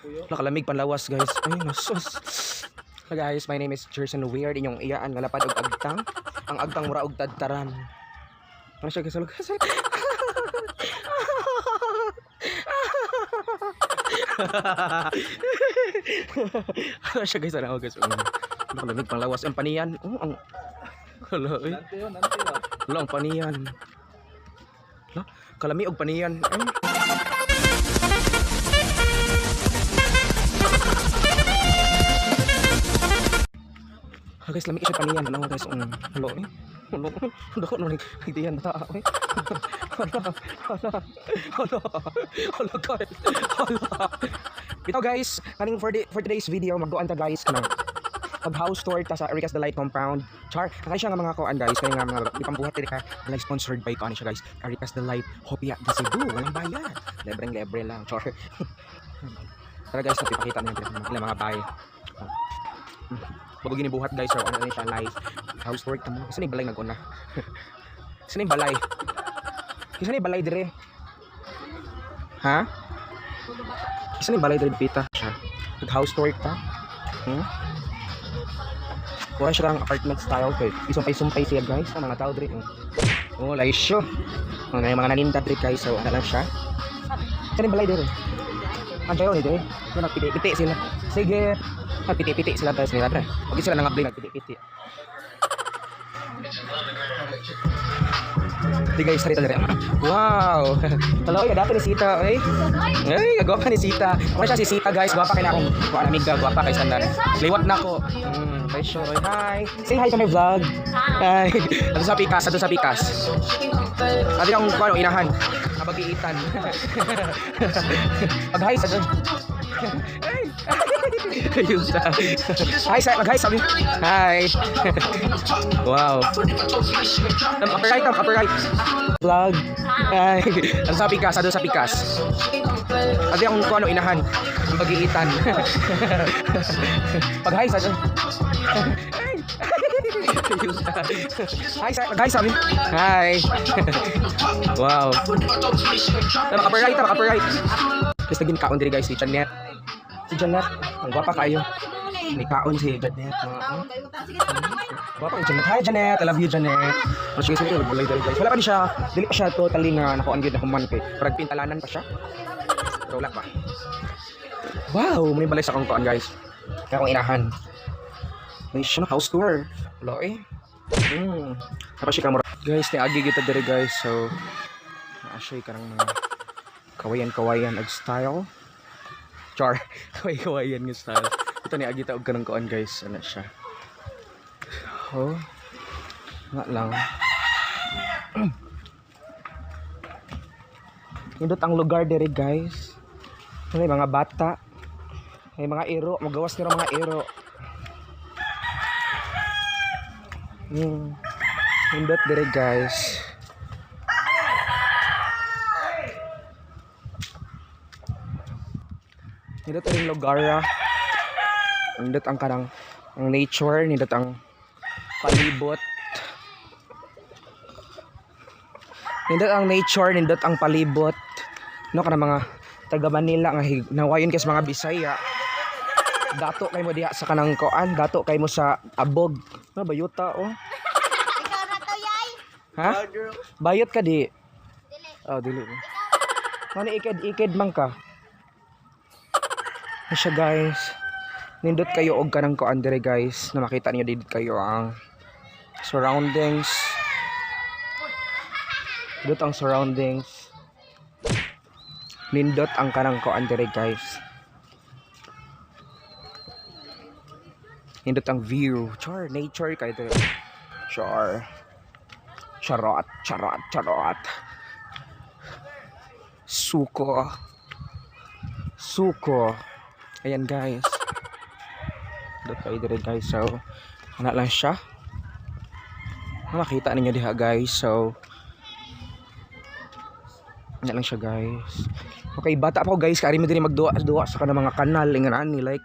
Nakalamig panlawas guys. Ay nasus. So guys, my name is Jerson Weird. Inyong iyaan nga lapad og agtang. Ang agtang mura og tadtaran. Ano siya guys? Ano siya guys? Ano guys? Nakalamig panlawas. Ang paniyan. Ang hala eh. Hala ang paniyan. Hala, kalami og paniyan. Guys, lami siya paniyan. Ano guys? Hello eh. Hello. Dako no nagtiyan ta. Hello guys. Bitaw guys, kaning for today's video magduan ta guys kanang pag house tour ta sa Ericas the Light compound. Char, kay siya nga mga kuan guys, kay nga mga ipambuhat diri ka, like sponsored by kani siya guys. Ericas the Light, Hopia di Cebu, walang bayad. Lebre lang, char. Tara guys, napipakita na mga bay. Bago ginibuhat guys, so ano siya live house tour ta mo. Kasi ni balay naguna. Kasi ni balay. Kasi ni balay dire. Ha? Kasi ni balay dire pita siya. Nag house tour ta. Wala siya karang apartment style kay isumpay siya guys ang mga tao dire. Oh, laisyo. May mga naninda dire guys, so ano lang siya. Kasi ni balay dire. Antayo ni dire. Nagpiti sila. Sige. Piti-piti sila guys nila pre. Huwag sila nang-apply nagpiti-piti. Di guys, sarita na rin. Wow! Hello, ganda ni Sita, eh. Ay, gwapa ni Sita. Ako siya si Sita guys, gwapa kay na akong amiga, gwapa kay Sandar. Liwat na ako. Hi, sure. Hi. Say hi sa my vlog. Hi. Ato sa pikas. Adi kang kuano inahan. Kabagiitan. Pag-hi sa doon. Hey. Hi, mag-hi sabi. Hi. Wow. Copyright. Vlog. Hi. Ano sa pikas? Adi ang kuano inahan. Ang pag-iitan. Pag-hi sa doon. Hi, mag-hi sabi. Hi. Wow. Copyright. Kasi naging kaon diri guys si Janet. Ang gwapa kayo. May kaon si Janet. Gwapa ni Janet. Hi Janet, I love you Janet. Sige bulay guys. Wala pa ni siya. Dili pa siya totally nga nakuan gyud na human kay. Parang pintalanan pa siya. Pero wala pa. Wow, may balay sa akong kuan guys. Kaya akong inahan. May siya house tour. Wala eh. Tapos siya kamura. Guys, niagi kita diri guys. So, naasya karang mga kawayan ag style. Char, kawayan nga style. Ito ni agita og kanang kuan guys. Ano siya? Oh. Nga lang. Nindot ang lugar diri guys. May mga bata. May mga iro, magawas nila mga iro. Nindot diri guys. Nindot ring lugar. Nindot ang kanang ang nature, nindot ang palibot. Nindot ang nature, nindot ang palibot. No kana mga taga Manila nga nawayon kay mga Bisaya. Dato kay mo diha sa kanang koan, dato kay mo sa abog. Na bayuta oh. Ikaw na to yay. Ha? Bayot ka di. Oh, dili. Ano iked man ka? Siya guys. Nindot kayo og kanang koan dire guys. Na makita niyo dito kayo ang surroundings. Nindot ang surroundings. Nindot ang kanang koan dire guys. Nindot ang view. Char, nature kayo dito. Char. Charot. Suko. Ayan guys. Dito kayo dire guys. So, ana lang siya. Makita ninyo diha guys. So, ana lang siya guys. Okay, bata pa ako guys. Kari mo din magduwa sa kanang mga kanal. Ingan ni like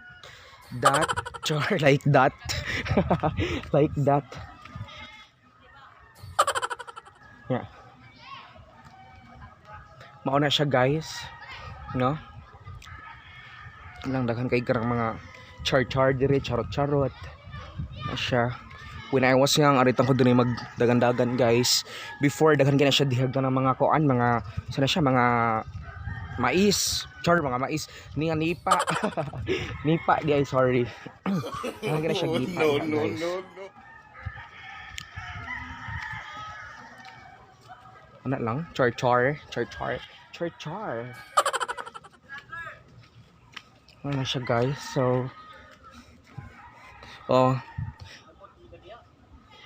that. Char, like that. Like that. Yeah. Mauna siya guys. No? Lang daghan kay karang mga char-char dire, charot-charot. Siya. When I was young, aritan ko dun magdagan-dagan guys. Before, daghan gina siya dihagdan ng mga kuan, mga, sana siya, mga mais. Char, mga mais. Nipa. Nipa di ay, sorry. Daghan gina siya gipa, guys. Ano lang? Char-char. Ano siya guys, so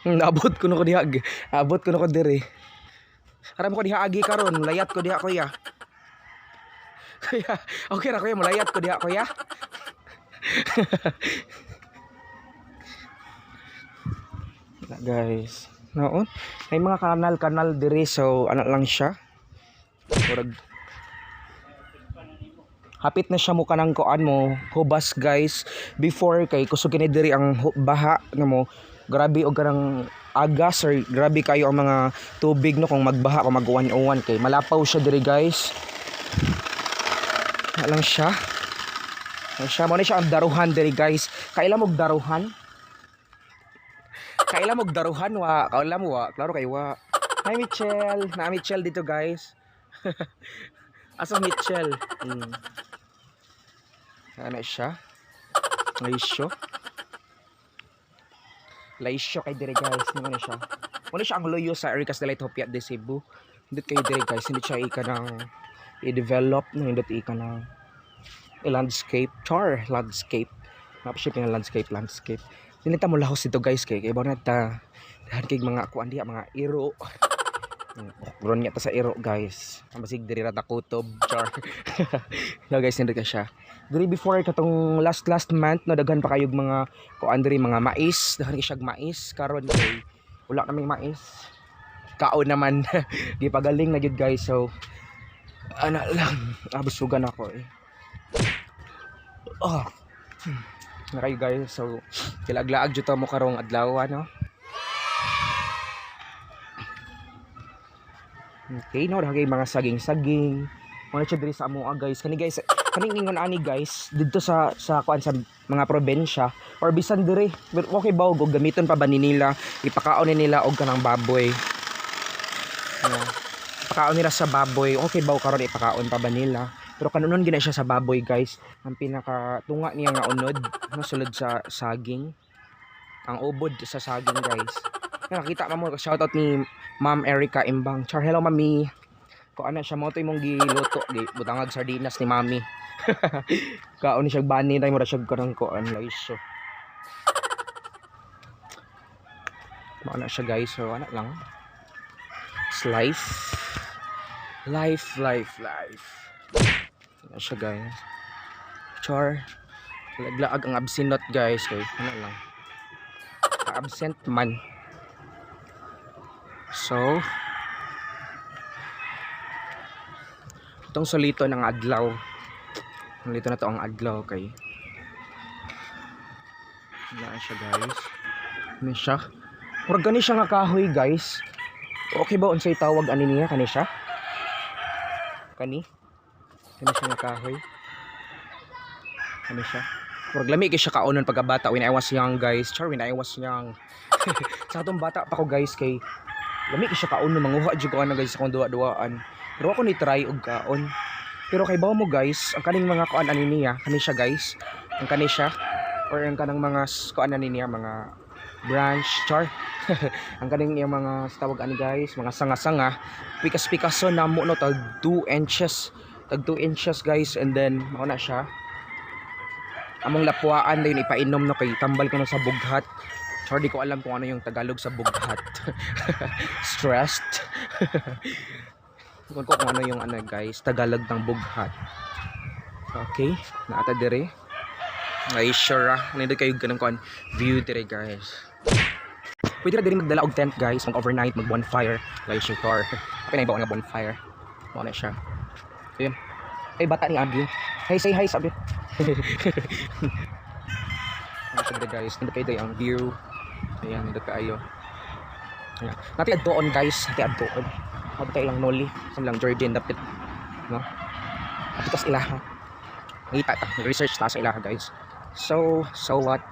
naabot ko na ko diha. Abot ko na ko dire. Aram ko diha agi karon, layat ko diha kuya. Kuya, okay ra kuya, mulayat ko diha kuya. Guys, noon may mga kanal dire, so ano lang siya. Murag hapit na siya mo kanang kuan mo, hubas guys. Before kay kusog kini diri ang baha na mo. Grabe og kanang agas or grabe kayo ang mga tubig no kung magbaha o mag-uwan-uwan kay malapaw siya diri guys. Lang siya. Siya mo ni siya ang daruhan diri guys. Kaila mo daruhan? Kaila mo daruhan wa? Kaila mo wa? Klaro kay wa. Hi Mitchell. Na Mitchell dito guys. Asa Mitchell? Ano siya? Laisyo kay dire guys. Ano siya? Muna siya ang loyo sa Ericas de la Ethiopia de Cebu. Hindi kayo dire guys. Hindi siya ika ng i-develop. Hindi ika ng landscape. Char landscape. Napasip yung landscape. Hindi ta mo lahos dito guys. Kaya iba na ta. Dahan kay mga kuan diya. Mga iro. Ron niya ta sa iro guys. Masig diri rata kutob. Char. No guys. Hindi ka siya. Diri before katong last month no daghan pa kayog mga kuan diri mga mais, daghan kay siya mais karon kay wala kaming mais. Kaon naman gipagaling na gyud guys. So ana lang abusugan ako eh. Na kayo guys. So kilaglaag jud ta mo karong adlaw no. Okay, no daghay mga saging-saging. Mga siya diri sa amoa guys. Kaning ingon ani guys dito sa kuan sa mga probensya or bisan diri okay ba og gamiton pa ba ni nila ipakaon ni nila og kanang baboy. Ipakaon nila sa baboy. Okay ba karon ipakaon pa ba nila? Pero kanunon gina siya sa baboy guys. Ang pinakatunga niya nga unod sulod sa saging. Ang ubod sa saging guys. Nakita mo shoutout ni Ma'am Erica Imbang. Char, hello mami. Ko ana siya mo to imong giluto butangag sardinas ni mami. Kaon siya bani dai mo ra siya kanang kuan laisyo. Maana siya guys, so ana lang. It's life. Life. Ana siya guys. Char. Laglaag ang absent guys kay ana lang. Absent man. So itong solito ng adlaw. Solito na to ang adlaw kay. Wala siya guys. Ano siya? Murag gani siya nga kahoy guys. Okay ba unsay tawag ani niya kani siya? Kani siya nga kahoy. Ano siya? Murag lami kay siya kaunon pagkabata when I was young guys. Char, when I was young. Sa atong bata pa ko guys kay lami kay siya kaunon manguha jud ko ana guys sa kong duwa-duwaan. Pero ako ni try og kaon. Pero kay bawo mo guys, ang kaning mga kuan ani niya, kani siya guys. Ang kani siya or ang kanang mga kuan ani niya, mga branch char. Ang kaning niya mga tawag ani guys, mga sanga-sanga. Pikas-pikaso na mo no tag 2 inches. Tag 2 inches guys, and then mao na siya. Among lapuaan din ipainom no kay tambal ko no sa bughat. Char, di ko alam kung ano yung Tagalog sa bughat. Stressed. Kung ano yung ano guys, Tagalog ng bughat. Okay, naata dire. Ay sure nindot kayo ganun kon view dire guys. Pwede na dire magdala og tent guys, mag overnight, mag bonfire, guys yung car. Okay na iba nga bonfire. Mo na siya. Ayun. Ay bata ni Abi. Hey, say hi sabi. Ano guys, nindot kayo ang view. Ayan, nindot kayo. Ayan. Nati adtoon guys, nati adtoon. Habta ilang noli, lang Jordan dapit, no? Apitas ilaha. Ngita ta, research ta sa ilaha guys. So what?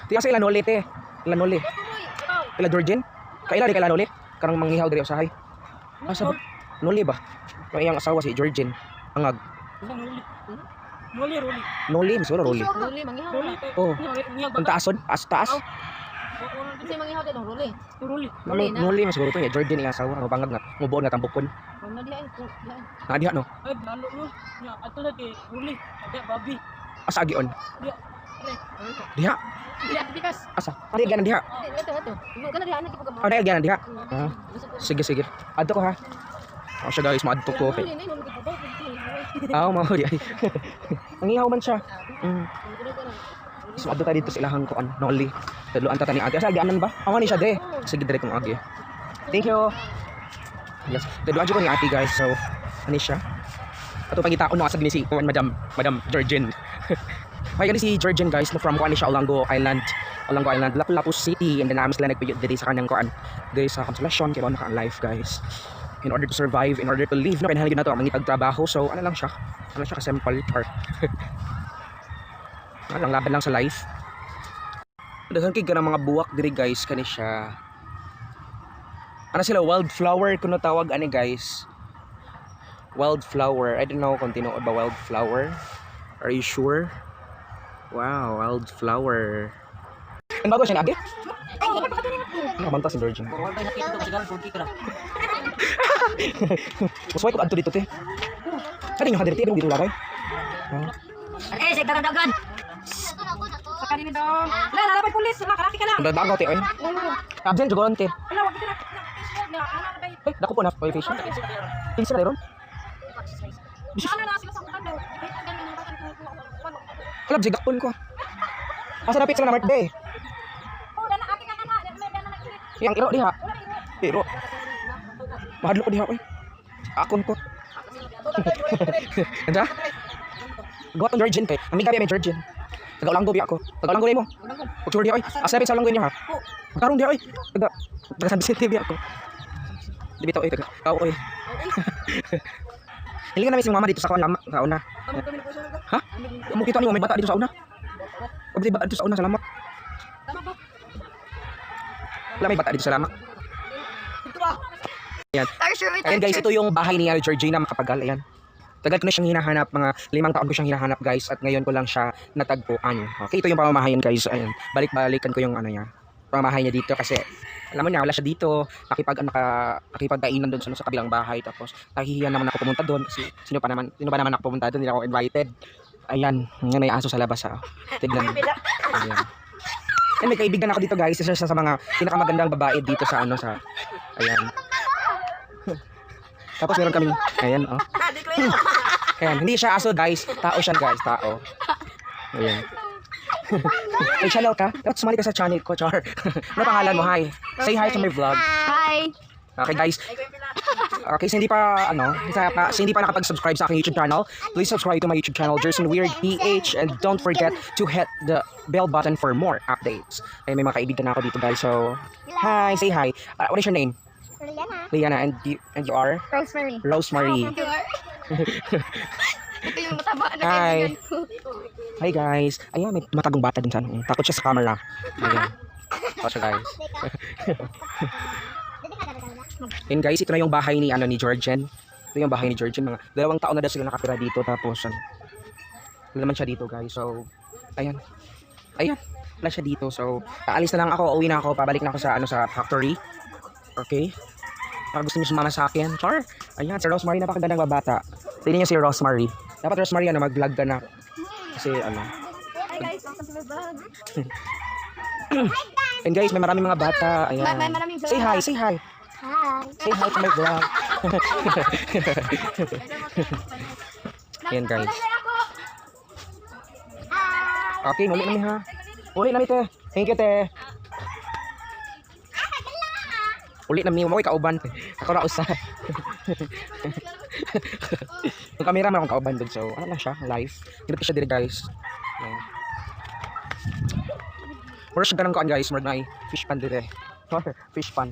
Tiya sa ilanoli te. Ilanoli. Ila Georgian? Kaila di ka ilanoli? Karang manghihaw diri usahay. Asa ba? Noli ba? Ang iyang asawa si Georgian. Angag. Noli, masuro roli. Ruli, mangihaw. Oh. Ang taason? Taas. Kasi mangihaw din, ruli. Noli, masuro to niya. Georgian iyang asawa. Ang bangag nga. Mubuon nga tambukon. Ano diyan? Nakadiha no? Ay, lalo no. Nya ato na kay huli. Ada babi. Asa agion? Dia. Diha. Tidak tikas. Asa? Ari ganan diha. Ito. Ibu kana diha na tipo ka. Ari ganan diha. Ah. Sige. Adto ko ha. Oh siya guys, maadto ko. Okay. Mau di ay. Nangihaw man siya. So adto ta dito sa ilahang kuan, Noli. Tadloan ta tani ate. Asa agianan ba? Awan ni siya de. Sige dire kong agi. Thank you. Yes. Tadloan jud ko ni ate guys. So ani siya. Ato pangitaon no asa gini si kuan Madam Georgian. Hay gani si Georgian guys, no from kuan ni siya Olango Island, Lapu-Lapu City, and then namin sila nagpiyot diri sa kanang kuan, diri sa Consolation kay naka life guys. In order to survive, in order to live, no kinahanglan na to ang mangitag trabaho. So ano lang siya ka simple part. Lang laban lang sa life. Daghan kay kanang mga buwak diri guys kani siya. Ano sila wildflower kuno tawag ani guys. Wildflower. I don't know kung tinuod ba wildflower. Are you sure? Wow, wildflower. Ang bago siya nagi? Manta si Virgin. Usway ko adto dito te. Kani nyo hadirti dito lagay. Sige dagan. Sakali ni dong. La pa pulis, makaraki ka lang. Bago te oy. Absent jugon te. Ala wag kita. Eh, dako po na oy face. Face na ron. Ano na sila sa kutan daw. Alam sigakpon ko. Asa napit sa mga birthday? Oh, dana ati ka na. Yang iro diha. Iro. Mahadlo ko diha oy. Akon ko. Ada? Gawat ang Georgian kay. Amiga may Georgian. Taga-Olango biya ako. Taga-Olango mo. Pagsuur diha oy. Asa napit sa Olango niyo ha. Karong diha oy. Taga San Vicente biya ako. Di bitaw oy taga. Oy. Hilingan namin si mama dito sa kawan sa una. Ha? Kamu kita ni may bata dito sa una. Kabiti bata dito sa una, salamat. Wala may bata dito, salamat. Ayan. Ayan guys, ito yung bahay ni Georgina Macapagal. Ayan. Tagal ko na siyang hinahanap, mga 5 taon ko siyang hinahanap guys. At ngayon ko lang siya natagpuan. Okay, ito yung pamamahayan guys. Ayan. Balik-balikan ko yung ano niya. Pamamahay niya dito kasi alam mo niya, wala siya dito. Nakipagkainan doon sa kabilang bahay. Tapos nahihiyan naman ako pumunta doon kasi sino pa naman ako pumunta doon, hindi ako invited. Ayan, ngayon may aso sa labas ha. Tignan. Ayan. And may kaibigan ako dito guys, isa siya sa mga pinakamagandang babae dito sa ano sa ayan. Tapos meron kaming ayan oh. Ayan, hindi siya aso guys, tao siya guys, tao. Ayan. May channel ka? Dapat sumali ka sa channel ko, Char. Ano pangalan mo? Hi. Say hi to my vlog. Hi. Okay guys. Okay, so hindi pa nakapag-subscribe sa aking YouTube channel, please subscribe to my YouTube channel, Jerson Weird PH, and don't forget to hit the bell button for more updates. Ay, may mga kaibigan na ako dito guys. So, hi, say hi. What is your name? Liana, and you are? Rosemary. Ito yung mataba na Hi. kaibigan ko. Hi guys. Ayan, may matagong bata din sa ano. Takot siya sa camera. Ayan. Takot siya guys. And guys, ito na yung bahay ni Georgian. Ito yung bahay ni Georgian. Mga 2 taon na daw sila nakatira dito. Tapos, wala naman siya dito guys. So, ayan. Wala siya dito. So, aalis na lang ako. Uwi na ako. Pabalik na ako sa factory. Okay. Para gusto niyo sumama sa akin. Char. Ayan, si Rosemary napakagandang babata. Tingnan niyo si Rosemary. Dapat Rosemary mag-vlog ka na. Kasi Hi guys, welcome to my vlog. and guys, may maraming mga bata. Ayan. May maraming vlog. Say hi. Hi. Say hi to my vlog. Ayan guys. Okay, muli namin ha. Uli namin te. Thank you te. Uli namin. Mamoy kauban. Ako na usa. Yung camera man akong kauban doon. So, ano lang siya? Live. Hirap siya dito guys. Ayan. Mura siya ganang kuan guys. Mura na fish pan dito. Fish pan.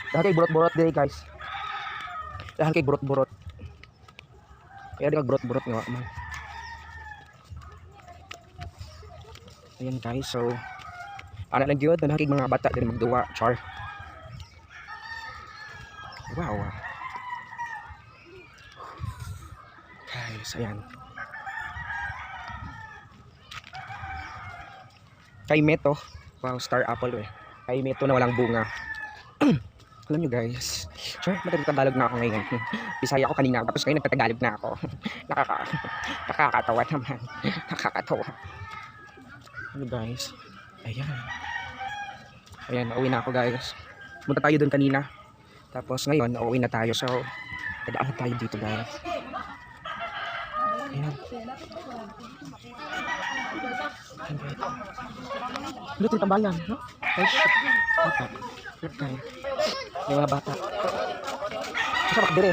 Dahan kay burot-burot dito guys. Dahan kay burot-burot. Kaya di ka brot-brot nga man. Ayan guys, so ana lang gyud na nakig mga bata din magduwa, char. Wow. Guys, ayan. Kay Meto, wow, star apple eh. Kay Meto na walang bunga. Alam nyo guys, sure, matatagalog na ako ngayon. Bisaya ako kanina, tapos ngayon nagtatagalog na ako. Nakakatawa naman. Nakakatawa. Ano guys? Ayan. Ayan, uuwi na ako guys. Punta tayo doon kanina. Tapos ngayon, uuwi na tayo. So, dadaan na tayo dito guys. Ayan. Luto yung tambalan, no? Ay, shit. Bata. Look tayo. Yung mga bata. Masa makadiri?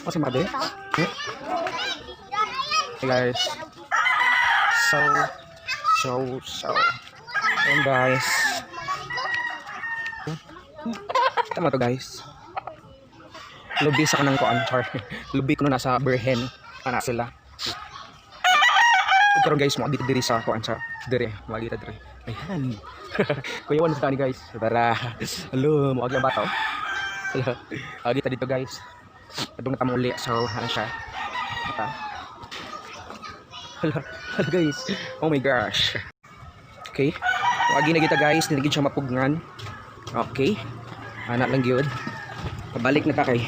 Masa makadiri? Hey guys. So. Ayan guys. Tama to guys. Lubis ako ng kuan, char. Lubi ko na nasa Berhen. Ana sila. Pero guys, mo dito diri sa kuan sa dire, magita dire. Ayan. Kuya Juan sa tani guys. Tara. Hello, mo agla bata. Hello. Agi ta dito guys. Adung na tamuli so ano siya. Ata. Hello. Hello guys. Oh my gosh. Okay. Agi na kita guys, nilagid siya mapugngan. Okay. Anak lang gyud. Pabalik na ta kay.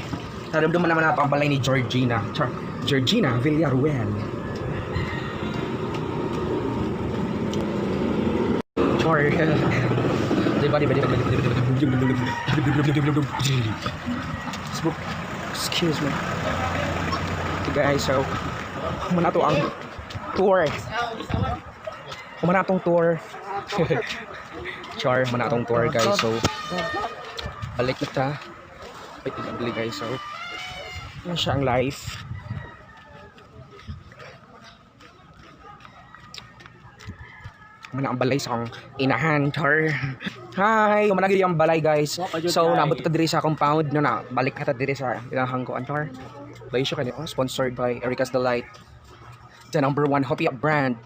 Naramdaman naman na pambalay ni Georgina. Georgina Villaruel. Char. Excuse me. Okay guys, so kumana to ang tour. Kumana tong tour. Char, kumana tong tour guys. So balik na ta. Wait, balik guys. So yan siya ang life. Mana ang balay sa akong inahan, char. Hi, umanagili ang balay guys. So nabot ta diri sa compound no na. Balik ka ta diri sa inahang ko char. Balay siya kanyo, sponsored by Erica's Delight. The #1 Hopia brand.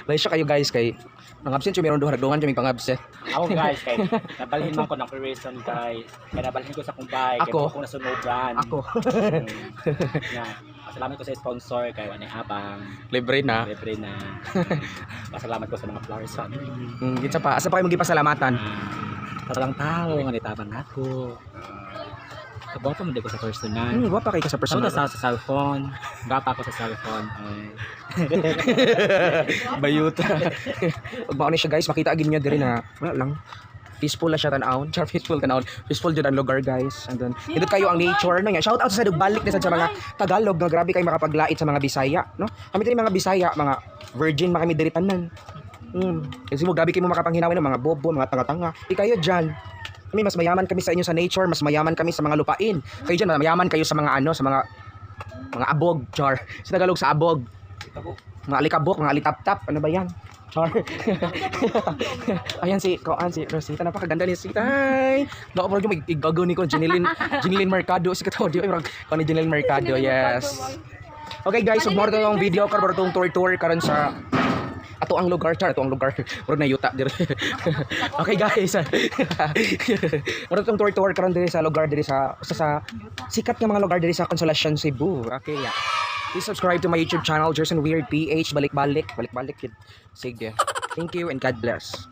Balay siya kayo guys kay nang absent yung meron duha nagdungan kami pang absent. Ako guys, kay nabalhin man ko ng preparation guys. Kaya nabalhin ko sa kumbay. Ako? Kaya ako nasunogan. Ako. Yan. Salamat ko sa sponsor kay Wanay Abang. Libre na. Libre na. Pasalamat ko sa mga flowers sa Gitsa pa, asa pa kayo magipasalamatan? Talang tao nga nitabang ako. Kaboto mo di ko sa personal. Wapa kay ka sa Personal personal. sa cellphone. Gapa ako sa cellphone. Bayuta. Ug mao ni siya guys, makita agin niya diri na wala lang. Peaceful na siya tan-aon. Char peaceful tan-aon. Peaceful jud ang lugar guys. And then dito kayo ang nature no nya. Shout out sa balik na sa mga Tagalog nga grabe kay makapaglait sa mga Bisaya, no? Kami diri mga Bisaya, mga virgin kami diri tanan. Kasi mo gabi kayo mo makapanghinawin ng mga bobo, mga tanga-tanga. Di kayo diyan. Kami mas mayaman kami sa inyo sa nature, mas mayaman kami sa mga lupain. Kayo diyan mayaman kayo sa mga ano, sa mga abog, char. Sa Tagalog sa abog. Mga alikabok, mga alitap-tap, ano ba 'yan? Char. Ayan si Rosita, napakaganda ni Rosita. Hi. Nako bro, yung igagaw ni ko Jeneline Mercado si katawo di bro. Ni Jeneline Mercado, yes. Okay guys, so more tong video karon tong tour karon sa ato ang lugar bro na yuta dire. Okay guys. Mura tong tour karon dire sa lugar dire sa sikat nga mga lugar dire sa Consolacion, Cebu. Okay, yeah. Please subscribe to my YouTube channel, Jerson Weird PH. Balik-balik. Sige. Thank you and God bless.